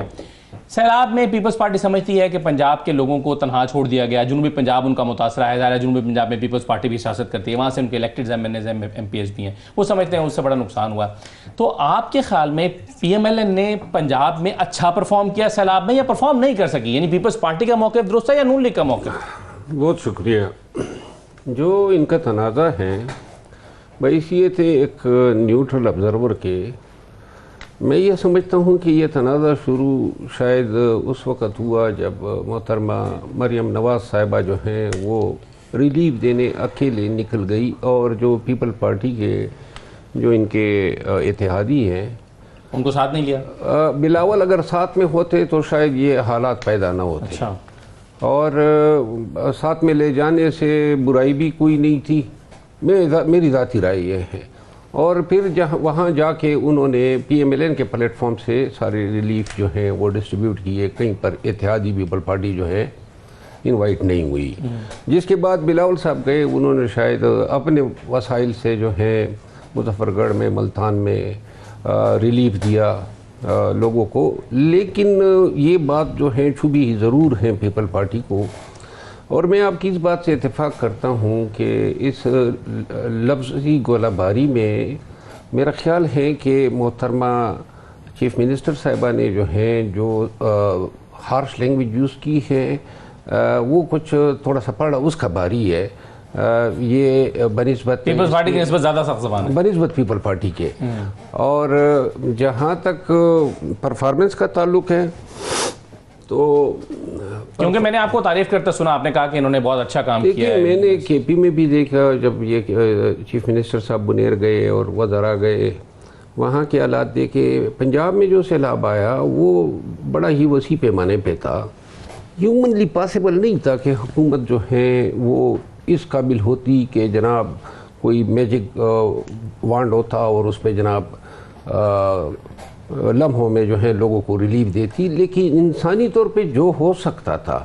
हैं। सैलाब में पीपल्स पार्टी समझती है कि पंजाब के लोगों को तनहा छोड़ दिया गया, जनूबी पंजाब उनका मुतासरा है, ज़ाहिर है जनूबी पंजाब में पीपल्स पार्टी भी सियासत करती है, वहाँ से उनके इलेक्टेड MNAs भी हैं, वो समझते हैं उससे बड़ा नुकसान हुआ। तो आपके ख्याल में PMLN ने पंजाब में अच्छा परफॉर्म किया सैलाब में, या परफॉर्म नहीं कर सकी, यानी पीपल्स पार्टी का मौक़िफ़ दुरुस्त है या नून लीग का मौक़िफ़? बहुत शुक्रिया। जो इनका तनाज़ा है बहैसियत एक न्यूट्रल ऑब्ज़र्वर के, मैं ये समझता हूँ कि ये तनाज़ा शुरू शायद उस वक़्त हुआ जब मोहतरमा मरियम नवाज़ साहिबा जो हैं वो रिलीफ देने अकेले निकल गई, और जो पीपल पार्टी के जो इनके इत्तेहादी हैं उनको साथ नहीं लिया। बिलावल अगर साथ में होते तो शायद ये हालात पैदा ना होते। अच्छा। और साथ में ले जाने से बुराई भी कोई नहीं थी, मेरी ज़ाती राय ये है। और फिर जहाँ वहाँ जाके उन्होंने PMLN के प्लेटफॉर्म से सारे रिलीफ जो हैं वो डिस्ट्रीब्यूट किए, कहीं पर इत्तेहादी पीपल पार्टी जो है इनवाइट नहीं हुई। जिसके बाद बिलावल साहब गए, उन्होंने शायद अपने वसाइल से जो है मुजफ्फरगढ़ में, मुल्तान में रिलीफ दिया लोगों को। लेकिन ये बात जो है छुभी ज़रूर है पीपल पार्टी को, और मैं आपकी इस बात से इत्तेफाक करता हूँ कि इस लफ्ज़ी गोलाबारी में मेरा ख्याल है कि मोहतरमा चीफ मिनिस्टर साहिबा ने जो हैं जो हार्श लैंग्वेज यूज़ की है वो कुछ थोड़ा सा पड़ा उसका बारी है। ये बनिस्बत पीपल्स पार्टी की निस्बत ज़्यादा सख्त ज़बान है, बनिस्बत पीपल पार्टी के। और जहाँ तक परफॉर्मेंस का ताल्लुक है तो क्योंकि मैंने आपको तारीफ करते सुना, आपने कहा कि इन्होंने बहुत अच्छा काम किया है। मैंने KP में भी देखा, जब ये चीफ मिनिस्टर साहब बुनेर गए और वज़रा गए, वहाँ के हालात देखे। पंजाब में जो सैलाब आया वो बड़ा ही वसी पैमाने पे था, ह्यूमनली पॉसिबल नहीं था कि हुकूमत जो है वो इस काबिल होती कि जनाब कोई मैजिक वांड होता और उसमें जनाब लम्हों में जो है लोगों को रिलीफ देती। लेकिन इंसानी तौर पे जो हो सकता था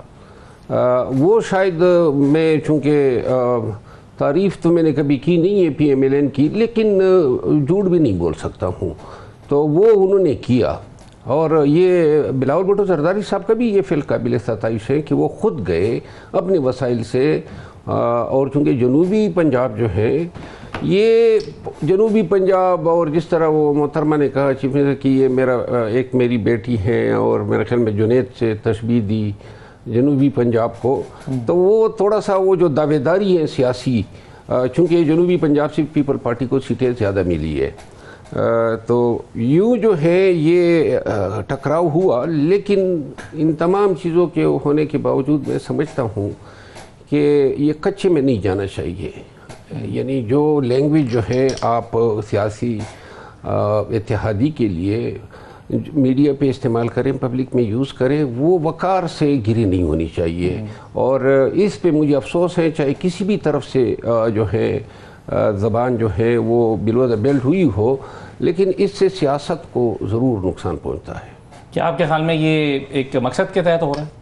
वो शायद मैं चूँकि तारीफ़ तो मैंने कभी की नहीं है PMLN की, लेकिन झूठ भी नहीं बोल सकता हूँ, तो वो उन्होंने किया। और ये बिलावल भुट्टो जरदारी साहब का भी ये फ़िल काबिल सताइश है कि वो ख़ुद गए अपने वसाइल से। और चूँकि जनूबी पंजाब जो है, ये जनूबी पंजाब, और जिस तरह वो मोहतरमा ने कहा चीफ मिनिस्टर कि ये मेरी बेटी है, और मेरे ख्याल में जुनैद से तशबीह दी जनूबी पंजाब को, तो वो थोड़ा सा वो जो दावेदारी है सियासी, चूँकि जनूबी पंजाब से पीपल पार्टी को सीटें ज़्यादा मिली है, तो यूँ जो है ये टकराव हुआ। लेकिन इन तमाम चीज़ों के होने के बावजूद मैं समझता हूँ कि ये कच्चे में नहीं जाना चाहिए। यानी जो लैंग्वेज जो है आप सियासी इत्तेहादी के लिए मीडिया पे इस्तेमाल करें, पब्लिक में यूज़ करें, वो वक़ार से घिरी नहीं होनी चाहिए। और इस पे मुझे अफसोस है, चाहे किसी भी तरफ से जो है ज़बान जो है वो बिलो द बेल्ट हुई हो, लेकिन इससे सियासत को ज़रूर नुकसान पहुँचता है। क्या आपके ख्याल में ये एक मकसद के तहत हो रहा है?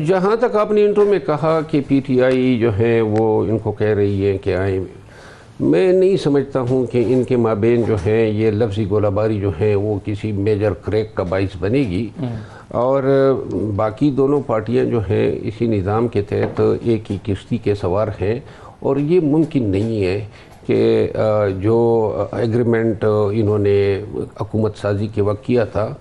जहाँ तक आपने इंट्रो में कहा कि PTI जो है वो इनको कह रही है कि आए, मैं नहीं समझता हूँ कि इनके माबेन जो है ये लफ्ज़ी गोलाबारी जो है वो किसी मेजर क्रैक का बाइस बनेगी। और बाकी दोनों पार्टियाँ जो हैं इसी निज़ाम के तहत एक ही किश्ती के सवार हैं, और ये मुमकिन नहीं है कि जो एग्रीमेंट इन्होंने हुकूमत साजी के वक्त किया था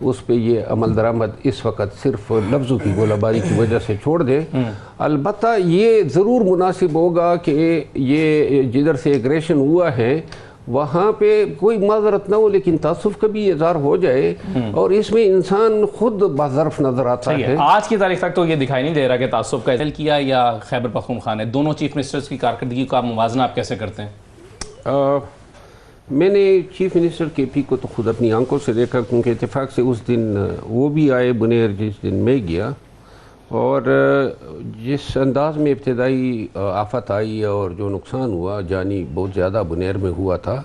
उस पे ये अमल दरामद इस वक्त सिर्फ लफ्ज़ों की गोलाबारी की वजह से छोड़ दें। अलबत्ता ये ज़रूर मुनासिब होगा कि ये जिधर से एग्रेशन हुआ है वहाँ पे कोई माजरत ना हो, लेकिन तासुफ का भी इज़हार हो जाए, और इसमें इंसान खुद बाज़र्फ नज़र आता है। आज की तारीख तक तो ये दिखाई नहीं दे रहा कि तासुफ का किया या खैबर पख्तूनख्वा ने, दोनों चीफ मिनिस्टर्स की कारकर्दगी का मुवाजना आप कैसे करते हैं? मैंने चीफ मिनिस्टर KP को तो खुद अपनी आंखों से देखा, क्योंकि इत्तेफाक से उस दिन वो भी आए बुनेर जिस दिन मैं गया, और जिस अंदाज में इब्तदाई आफत आई और जो नुकसान हुआ जानी बहुत ज़्यादा बुनेर में हुआ था,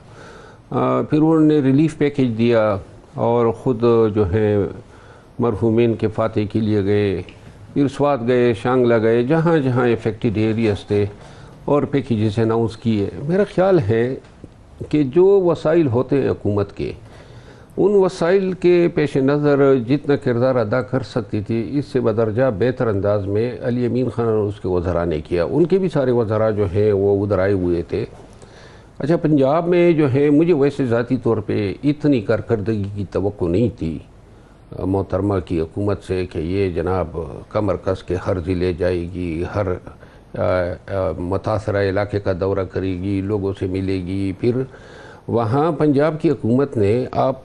फिर उन्होंने रिलीफ पैकेज दिया और ख़ुद जो है मरहूमिन के फाते के लिए गए, फिर स्वात गए, शांगला गए, जहाँ जहाँ इफेक्टेड एरियाज थे, और पैकेजेस अनाउंस किए। मेरा ख्याल है कि जो वसाइल होते हैं हुकूमत के उन वसाइल के पेश नज़र जितना किरदार अदा कर सकती थी इससे बदरजा बेहतर अंदाज में अली अमीन खान और उसके वज़रा ने किया। उनके भी सारे वज़रा जो हैं वो उधर आए हुए थे। अच्छा, पंजाब में जो है मुझे वैसे ज़ाती तौर पे इतनी कारकर्दगी की तवक्को नहीं थी मोहतरमा की हुकूमत से कि ये जनाब कमर कस के हर ज़िले जाएगी, हर मुतासरा इलाके का दौरा करेगी, लोगों से मिलेगी। फिर वहाँ पंजाब की हुकूमत ने आप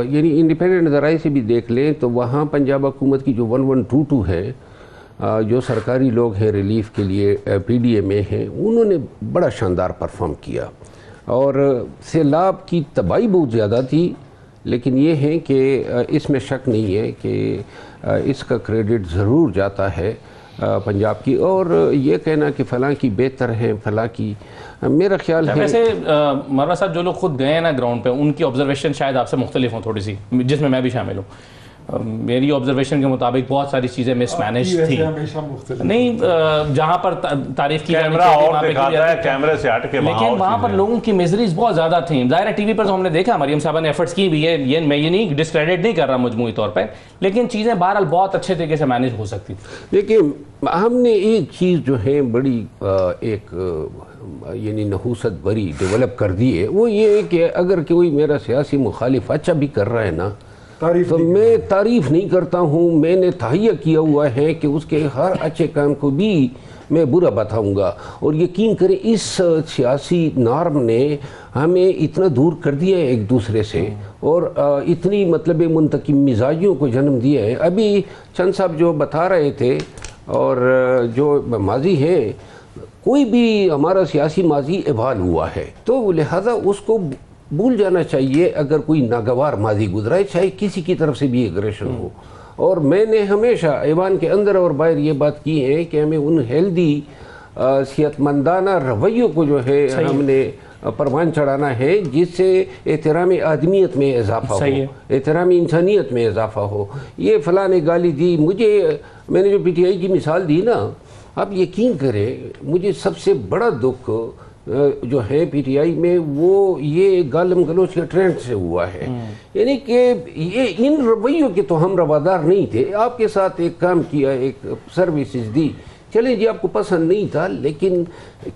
यानी इंडिपेंडेंट ज़राए से भी देख लें तो वहाँ पंजाब हुकूमत की जो 1122 है, जो सरकारी लोग हैं रिलीफ के लिए PDA में हैं, उन्होंने बड़ा शानदार परफॉर्म किया और सैलाब की तबाही बहुत ज़्यादा थी। लेकिन ये है कि इसमें शक नहीं है कि इसका क्रेडिट ज़रूर जाता है पंजाब की। और ये कहना कि फ़लाँ की बेहतर है, फ़लाँ की, मेरा ख्याल है वैसे मरवा साहब जो लोग खुद गए हैं ना ग्राउंड पे, उनकी ऑब्जर्वेशन शायद आपसे मुख्तलिफ हों थोड़ी सी, जिसमें मैं भी शामिल हूँ। मेरी ऑब्जर्वेशन के मुताबिक बहुत सारी चीज़ें मिसमैनेज थी। नहीं, जहाँ पर तारीफ की कैमरा और दिखाता है कैमरे से हट के, लेकिन वहाँ पर लोगों की मिजरीज बहुत ज़्यादा थी। ज़ाहिर है टीवी पर तो हमने देखा, मरियम साहबा ने एफर्ट्स की भी है, ये मैं ये नहीं डिस्क्रेडिट नहीं कर रहा मजमूई तौर पर, लेकिन चीज़ें बहरहाल बहुत अच्छे तरीके से मैनेज हो सकती थी। लेकिन हमने एक चीज़ जो है बड़ी यानी नहूसत भरी डेवलप कर दी है, वो ये है कि अगर कोई मेरा सियासी मुखालिफ अच्छा भी कर रहा है ना तो मैं तारीफ़ नहीं करता हूँ। मैंने तहैया किया हुआ है कि उसके हर अच्छे काम को भी मैं बुरा बताऊँगा। और यकीन करें इस सियासी नॉर्म ने हमें इतना दूर कर दिया है एक दूसरे से और इतनी मतलब मुंतकिम मिजाजियों को जन्म दिया है। अभी चंद साहब जो बता रहे थे और जो माजी है, कोई भी हमारा सियासी माजी इबाल हुआ है तो लिहाजा उसको भूल जाना चाहिए अगर कोई नागवार माजी गुजरा है, चाहे किसी की तरफ से भी एग्रेशन हो। और मैंने हमेशा ऐवान के अंदर और बाहर ये बात की है कि हमें उन हेल्दी सेहतमंदाना रवैयों को जो है हमने परवान चढ़ाना है जिससे एहतराम आदमियत में इजाफा हो, एहतराम इंसानियत में इजाफा हो। ये फ़लाँ ने गाली दी मुझे, मैंने जो PTI की मिसाल दी ना, आप यकीन करें मुझे सबसे बड़ा दुख जो है PTI में वो ये गालम गलोच के ट्रेंड से हुआ है। यानी कि ये इन रवैयों के तो हम रवादार नहीं थे। आपके साथ एक काम किया, एक सर्विसेज दी, चले जी आपको पसंद नहीं था लेकिन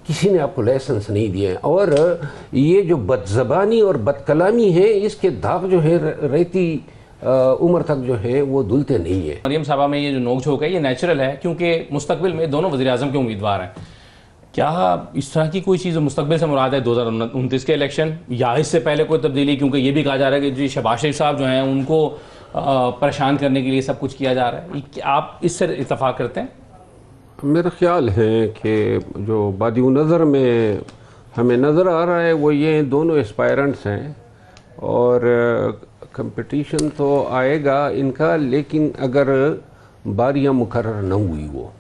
किसी ने आपको लाइसेंस नहीं दिया। और ये जो बदज़बानी और बदकलामी है इसके दाग जो है रहती उम्र तक जो है वो धुलते नहीं है। मरियम साहबा में ये जो नोक-झोंक है ये नेचुरल है क्योंकि मुस्तकबिल में दोनों वज़ीर-ए-आज़म के उम्मीदवार हैं। क्या इस तरह की कोई चीज़ मुस्तकबिल से मुराद है 2029 के इलेक्शन या इससे पहले कोई तब्दीली? क्योंकि ये भी कहा जा रहा है कि जी शहबाज शरीफ साहब जो हैं उनको परेशान करने के लिए सब कुछ किया जा रहा है। क्या आप इससे इत्तफाक करते हैं? मेरा ख्याल है कि जो बादिउ नज़र में हमें नज़र आ रहा है वो ये दोनों एस्पायरेंट्स हैं और कंपटीशन तो आएगा इनका, लेकिन अगर बारियां मुकर्रर न हुई वो,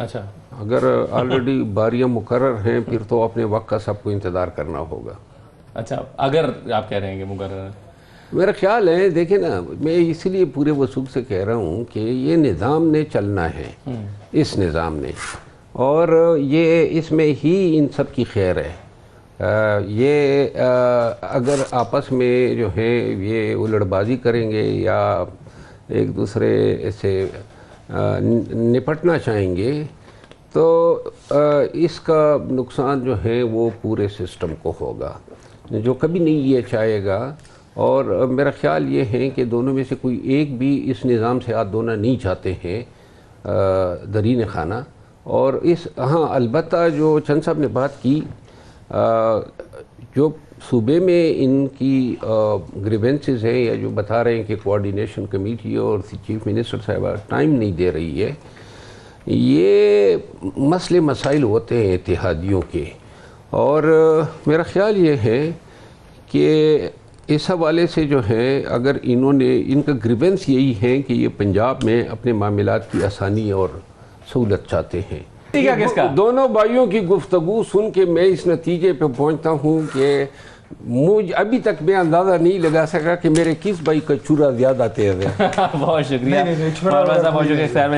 अच्छा, अगर ऑलरेडी बारियां मुकर्रर हैं फिर तो अपने वक्त का सबको इंतज़ार करना होगा। अच्छा, अगर आप कह रहे हैं कि मुकर्रर, मेरा ख्याल है देखिए ना, मैं इसलिए पूरे वसूख से कह रहा हूँ कि ये निज़ाम ने चलना है, इस निज़ाम ने, और ये इसमें ही इन सब की खैर है। अगर आपस में जो है ये उलड़बाजी करेंगे या एक दूसरे से निपटना चाहेंगे तो इसका नुकसान जो है वो पूरे सिस्टम को होगा, जो कभी नहीं ये चाहेगा। और मेरा ख्याल ये है कि दोनों में से कोई एक भी इस निज़ाम से हाथ धोना नहीं चाहते हैं दरीन खाना। और इस हाँ अलबत्ता जो चंद साहब ने बात की, जो सूबे में इनकी ग्रीवेंसेस हैं या जो बता रहे हैं कि कोऑर्डिनेशन कमेटी और चीफ मिनिस्टर साहबा टाइम नहीं दे रही है, ये मसले मसाइल होते हैं इत्तेहादियों के। और मेरा ख्याल ये है कि इस हवाले से जो है अगर इन्होंने, इनका ग्रीवेंस यही है कि ये पंजाब में अपने मामलात की आसानी और सहूलत चाहते हैं। दोनों भाइयों की गुफ्तगू सुन के मैं इस नतीजे पे पहुंचता हूं कि मुझे अभी तक मैं अंदाज़ा नहीं लगा सका कि मेरे किस भाई का चूरा ज़्यादा तेज़ है। बहुत शुक्रिया, बहुत शुक्रिया साहब।